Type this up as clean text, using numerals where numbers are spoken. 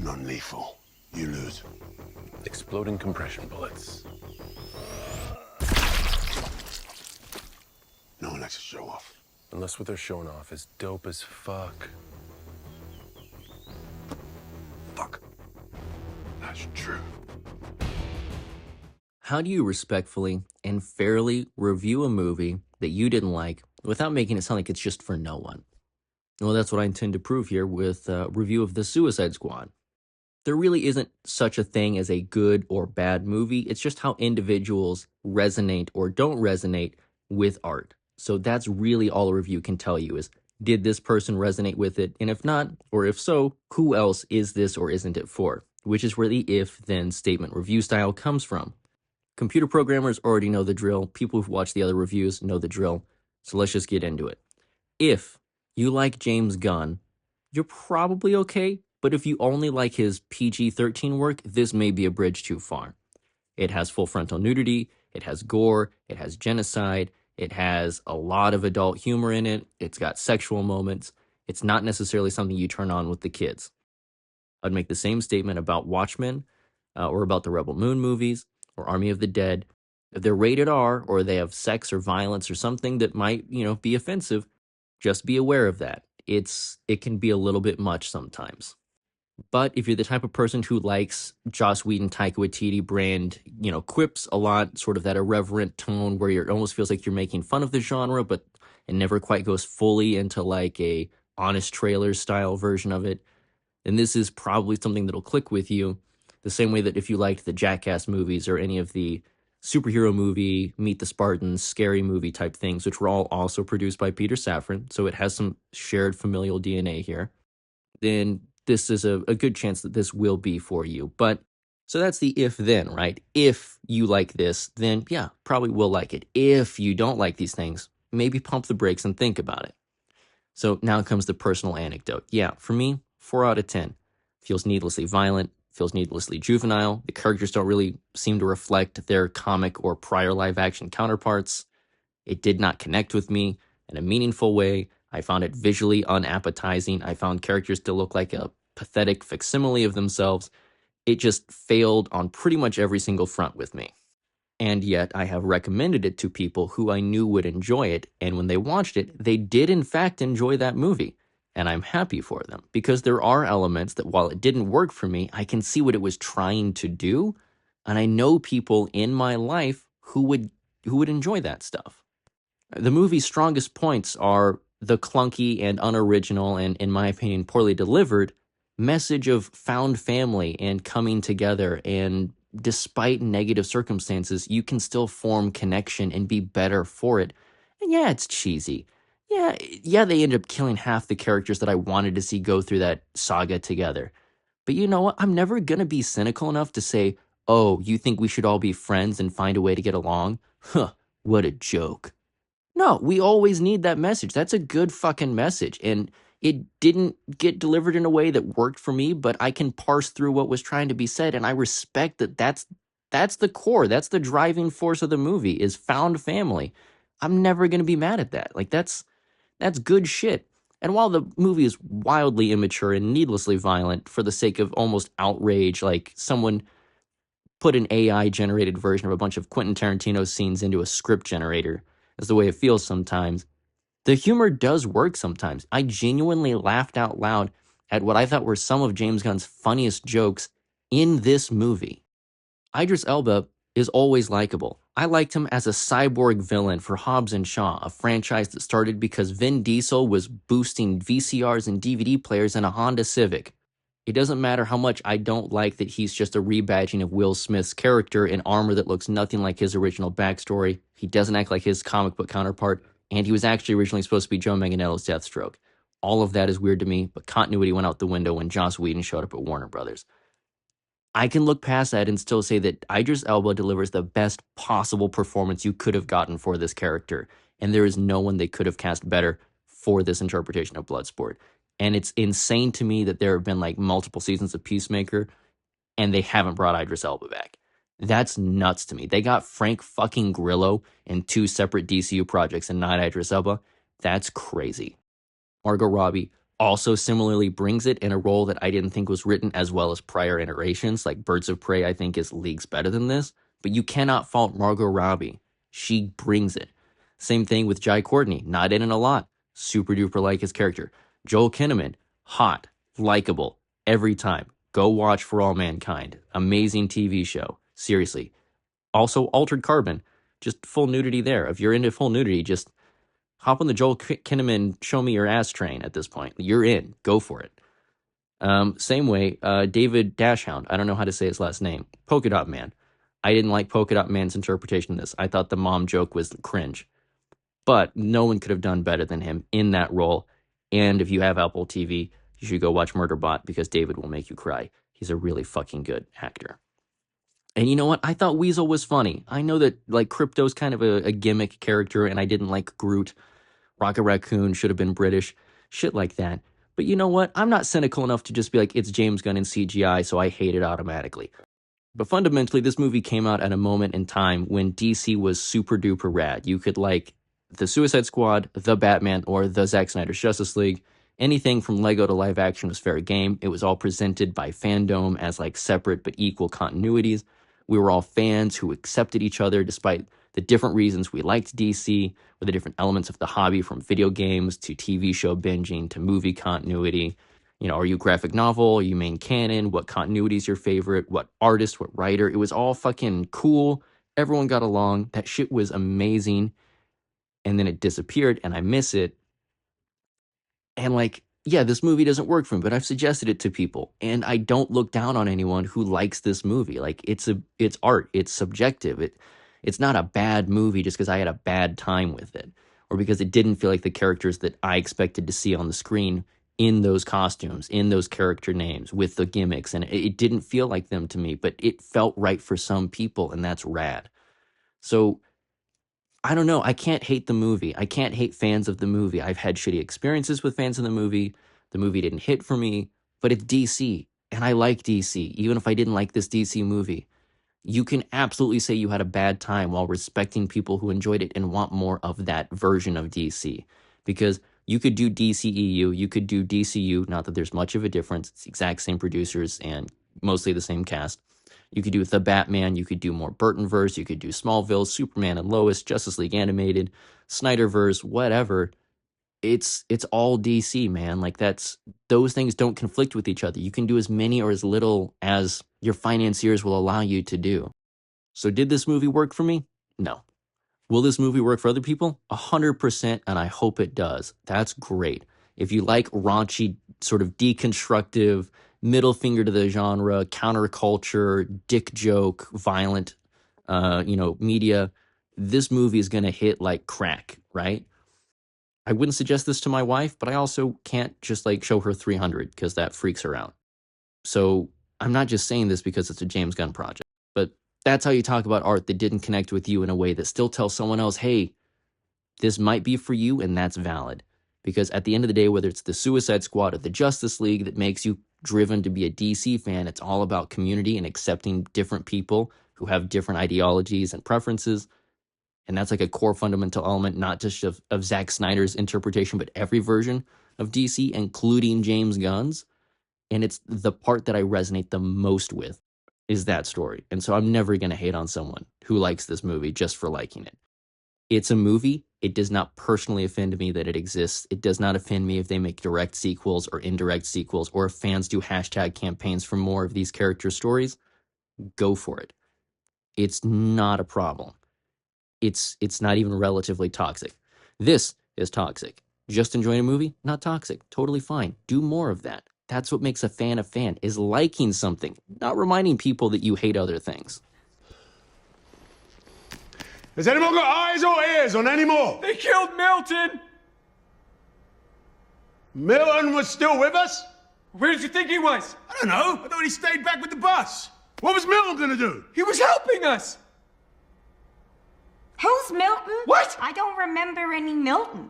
Non-lethal. You lose. Exploding compression bullets. No one likes to show off. Unless what they're showing off is dope as fuck. Fuck. That's true. How do you respectfully and fairly review a movie that you didn't like without making it sound like it's just for no one? Well, that's what I intend to prove here with a review of The Suicide Squad. There really isn't such a thing as a good or bad movie. It's just how individuals resonate or don't resonate with art. So that's really all a review can tell you is, did this person resonate with it? And if not, or if so, who else is this or isn't it for? Which is where the if-then statement review style comes from. Computer programmers already know the drill. People who've watched the other reviews know the drill. So let's just get into it. If you like James Gunn, you're probably okay. But if you only like his PG-13 work, this may be a bridge too far. It has full frontal nudity, it has gore, it has genocide, it has a lot of adult humor in it, it's got sexual moments. It's not necessarily something you turn on with the kids. I'd make the same statement about Watchmen or about the Rebel Moon movies or Army of the Dead. If they're rated R or they have sex or violence or something that might, be offensive, just be aware of that. It can be a little bit much sometimes. But if you're the type of person who likes Joss Whedon, Taika Waititi brand, quips a lot, sort of that irreverent tone where it almost feels like you're making fun of the genre, but it never quite goes fully into like a honest trailer style version of it, then this is probably something that'll click with you. The same way that if you liked the Jackass movies or any of the superhero movie, Meet the Spartans, scary movie type things, which were all also produced by Peter Safran, so it has some shared familial DNA here, then this is a good chance that this will be for you. But so that's the if then, right? If you like this, then yeah, probably will like it. If you don't like these things, maybe pump the brakes and think about it. So now comes the personal anecdote. Yeah, for me, 4 out of 10. Feels needlessly violent, feels needlessly juvenile. The characters don't really seem to reflect their comic or prior live action counterparts. It did not connect with me in a meaningful way. I found it visually unappetizing. I found characters to look like a pathetic facsimile of themselves. It just failed on pretty much every single front with me. And yet I have recommended it to people who I knew would enjoy it, and when they watched it, they did in fact enjoy that movie. And I'm happy for them, because there are elements that while it didn't work for me, I can see what it was trying to do, and I know people in my life who would enjoy that stuff. The movie's strongest points are the clunky and unoriginal and, in my opinion, poorly delivered message of found family and coming together, and despite negative circumstances, you can still form connection and be better for it. And yeah, it's cheesy. Yeah, they end up killing half the characters that I wanted to see go through that saga together. But you know what? I'm never gonna be cynical enough to say, oh, you think we should all be friends and find a way to get along? Huh, what a joke. No, we always need that message. That's a good fucking message. And it didn't get delivered in a way that worked for me, but I can parse through what was trying to be said, and I respect that that's the core. That's the driving force of the movie is found family. I'm never going to be mad at that. Like that's good shit. And while the movie is wildly immature and needlessly violent for the sake of almost outrage, like someone put an AI generated version of a bunch of Quentin Tarantino scenes into a script generator, is the way it feels sometimes. The humor does work sometimes. I genuinely laughed out loud at what I thought were some of James Gunn's funniest jokes in this movie. Idris Elba is always likable. I liked him as a cyborg villain for Hobbs and Shaw, a franchise that started because Vin Diesel was boosting VCRs and DVD players in a Honda Civic. It doesn't matter how much I don't like that he's just a rebadging of Will Smith's character in armor that looks nothing like his original backstory. He doesn't act like his comic book counterpart, and he was actually originally supposed to be Joe Manganiello's Deathstroke. All of that is weird to me, but continuity went out the window when Joss Whedon showed up at Warner Brothers. I can look past that and still say that Idris Elba delivers the best possible performance you could have gotten for this character, and there is no one they could have cast better for this interpretation of Bloodsport. And it's insane to me that there have been like multiple seasons of Peacemaker, and they haven't brought Idris Elba back. That's nuts to me. They got Frank fucking Grillo in 2 separate DCU projects and not Idris Elba. That's crazy. Margot Robbie also similarly brings it in a role that I didn't think was written as well as prior iterations. Like Birds of Prey, I think is leagues better than this. But you cannot fault Margot Robbie. She brings it. Same thing with Jai Courtney. Not in it a lot. Super duper like his character. Joel Kinnaman, hot, likable, every time. Go watch For All Mankind. Amazing TV show. Seriously. Also, Altered Carbon. Just full nudity there. If you're into full nudity, just hop on the Joel Kinnaman show me your ass train at this point. You're in. Go for it. Same way, David Dashhound. I don't know how to say his last name. Polka Dot Man. I didn't like Polka Dot Man's interpretation of this. I thought the mom joke was cringe. But no one could have done better than him in that role. And if you have Apple TV, you should go watch Murderbot because David will make you cry. He's a really fucking good actor. And you know what? I thought Weasel was funny. I know that like Crypto's kind of a gimmick character, and I didn't like Groot. Rocket Raccoon should have been British. Shit like that. But you know what? I'm not cynical enough to just be like, it's James Gunn in CGI, so I hate it automatically. But fundamentally, this movie came out at a moment in time when DC was super duper rad. You could like the Suicide Squad, the Batman, or the Zack Snyder's Justice League. Anything from Lego to live action was fair game. It was all presented by Fandom as like separate but equal continuities. We were all fans who accepted each other despite the different reasons we liked DC, or the different elements of the hobby, from video games to TV show binging to movie continuity. You know, are you graphic novel? Are you main canon? What continuity is your favorite? What artist? What writer? It was all fucking cool. Everyone got along. That shit was amazing. And then it disappeared, and I miss it. And like, yeah, this movie doesn't work for me, but I've suggested it to people, and I don't look down on anyone who likes this movie. Like, it's art. It's subjective. It's not a bad movie just because I had a bad time with it, or because it didn't feel like the characters that I expected to see on the screen in those costumes, in those character names, with the gimmicks, and it didn't feel like them to me, but it felt right for some people, and that's rad. So I don't know. I can't hate the movie. I can't hate fans of the movie. I've had shitty experiences with fans of the movie. The movie didn't hit for me, but it's DC, and I like DC, even if I didn't like this DC movie. You can absolutely say you had a bad time while respecting people who enjoyed it and want more of that version of DC. Because you could do DCEU, you could do DCU, not that there's much of a difference. It's the exact same producers and mostly the same cast. You could do The Batman, you could do more Burtonverse, you could do Smallville, Superman and Lois, Justice League Animated, Snyderverse, whatever. It's all DC, man. Like those things don't conflict with each other. You can do as many or as little as your financiers will allow you to do. So did this movie work for me? No. Will this movie work for other people? 100%, and I hope it does. That's great. If you like raunchy, sort of deconstructive, middle finger to the genre, counterculture, dick joke, violent, media, this movie is going to hit like crack, right? I wouldn't suggest this to my wife, but I also can't just like show her 300 because that freaks her out. So I'm not just saying this because it's a James Gunn project, but that's how you talk about art that didn't connect with you in a way that still tells someone else, hey, this might be for you, and that's valid. Because at the end of the day, whether it's the Suicide Squad or the Justice League that makes you driven to be a DC fan, it's all about community and accepting different people who have different ideologies and preferences. And that's like a core fundamental element, not just of Zack Snyder's interpretation, but every version of DC, including James Gunn's. And it's the part that I resonate the most with is that story. And so I'm never going to hate on someone who likes this movie just for liking it. It's a movie. It does not personally offend me that it exists. It does not offend me if they make direct sequels or indirect sequels, or if fans do hashtag campaigns for more of these character stories. Go for it. It's not a problem. It's not even relatively toxic. This is toxic. Just enjoying a movie? Not toxic. Totally fine. Do more of that. That's what makes a fan, is liking something, not reminding people that you hate other things. Has anyone got eyes or ears on any more? They killed Milton! Milton was still with us? Where did you think he was? I don't know. I thought he stayed back with the bus. What was Milton gonna do? He was helping us! Who's Milton? What? I don't remember any Miltons.